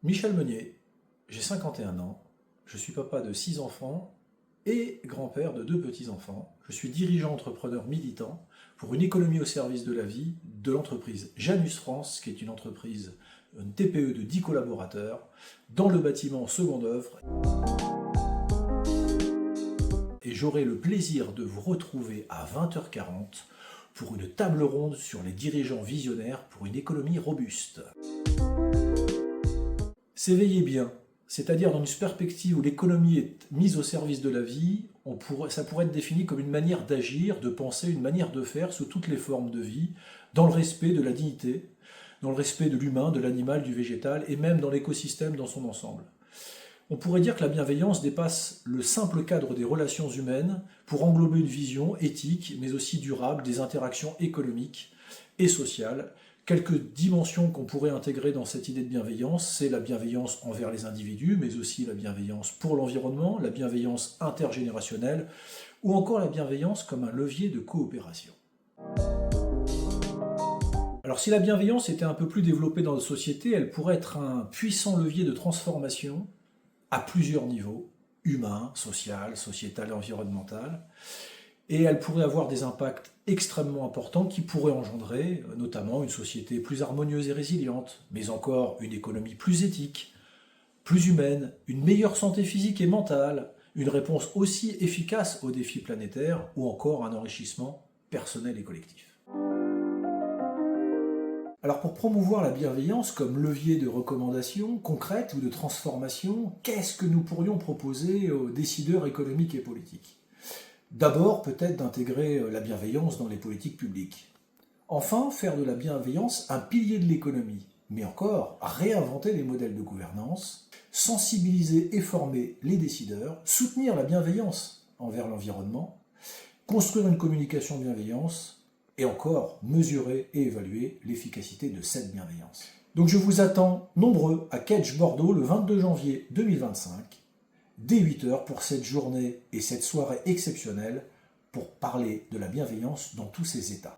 Michel Meunier, j'ai 51 ans, je suis papa de 6 enfants et grand-père de 2 petits-enfants. Je suis dirigeant entrepreneur militant pour une économie au service de la vie de l'entreprise Janus France, qui est une entreprise, une TPE de 10 collaborateurs, dans le bâtiment seconde œuvre. Et j'aurai le plaisir de vous retrouver à 20h40 pour une table ronde sur les dirigeants visionnaires pour une économie robuste. S'éveiller bien, c'est-à-dire dans une perspective où l'économie est mise au service de la vie, ça pourrait être défini comme une manière d'agir, de penser, une manière de faire sous toutes les formes de vie, dans le respect de la dignité, dans le respect de l'humain, de l'animal, du végétal, et même dans l'écosystème dans son ensemble. On pourrait dire que la bienveillance dépasse le simple cadre des relations humaines pour englober une vision éthique, mais aussi durable des interactions économiques et sociales. Quelques dimensions qu'on pourrait intégrer dans cette idée de bienveillance, c'est la bienveillance envers les individus, mais aussi la bienveillance pour l'environnement, la bienveillance intergénérationnelle, ou encore la bienveillance comme un levier de coopération. Alors si la bienveillance était un peu plus développée dans notre société, elle pourrait être un puissant levier de transformation à plusieurs niveaux, humain, social, sociétal et environnemental, et elle pourrait avoir des impacts extrêmement importants qui pourraient engendrer notamment une société plus harmonieuse et résiliente, mais encore une économie plus éthique, plus humaine, une meilleure santé physique et mentale, une réponse aussi efficace aux défis planétaires ou encore un enrichissement personnel et collectif. Alors pour promouvoir la bienveillance comme levier de recommandation concrète ou de transformation, qu'est-ce que nous pourrions proposer aux décideurs économiques et politiques ? D'abord, peut-être d'intégrer la bienveillance dans les politiques publiques. Enfin, faire de la bienveillance un pilier de l'économie, mais encore réinventer les modèles de gouvernance, sensibiliser et former les décideurs, soutenir la bienveillance envers l'environnement, construire une communication bienveillance, et encore mesurer et évaluer l'efficacité de cette bienveillance. Donc je vous attends nombreux à Kedge Bordeaux le 22 janvier 2025, dès 8h pour cette journée et cette soirée exceptionnelle pour parler de la bienveillance dans tous ses états.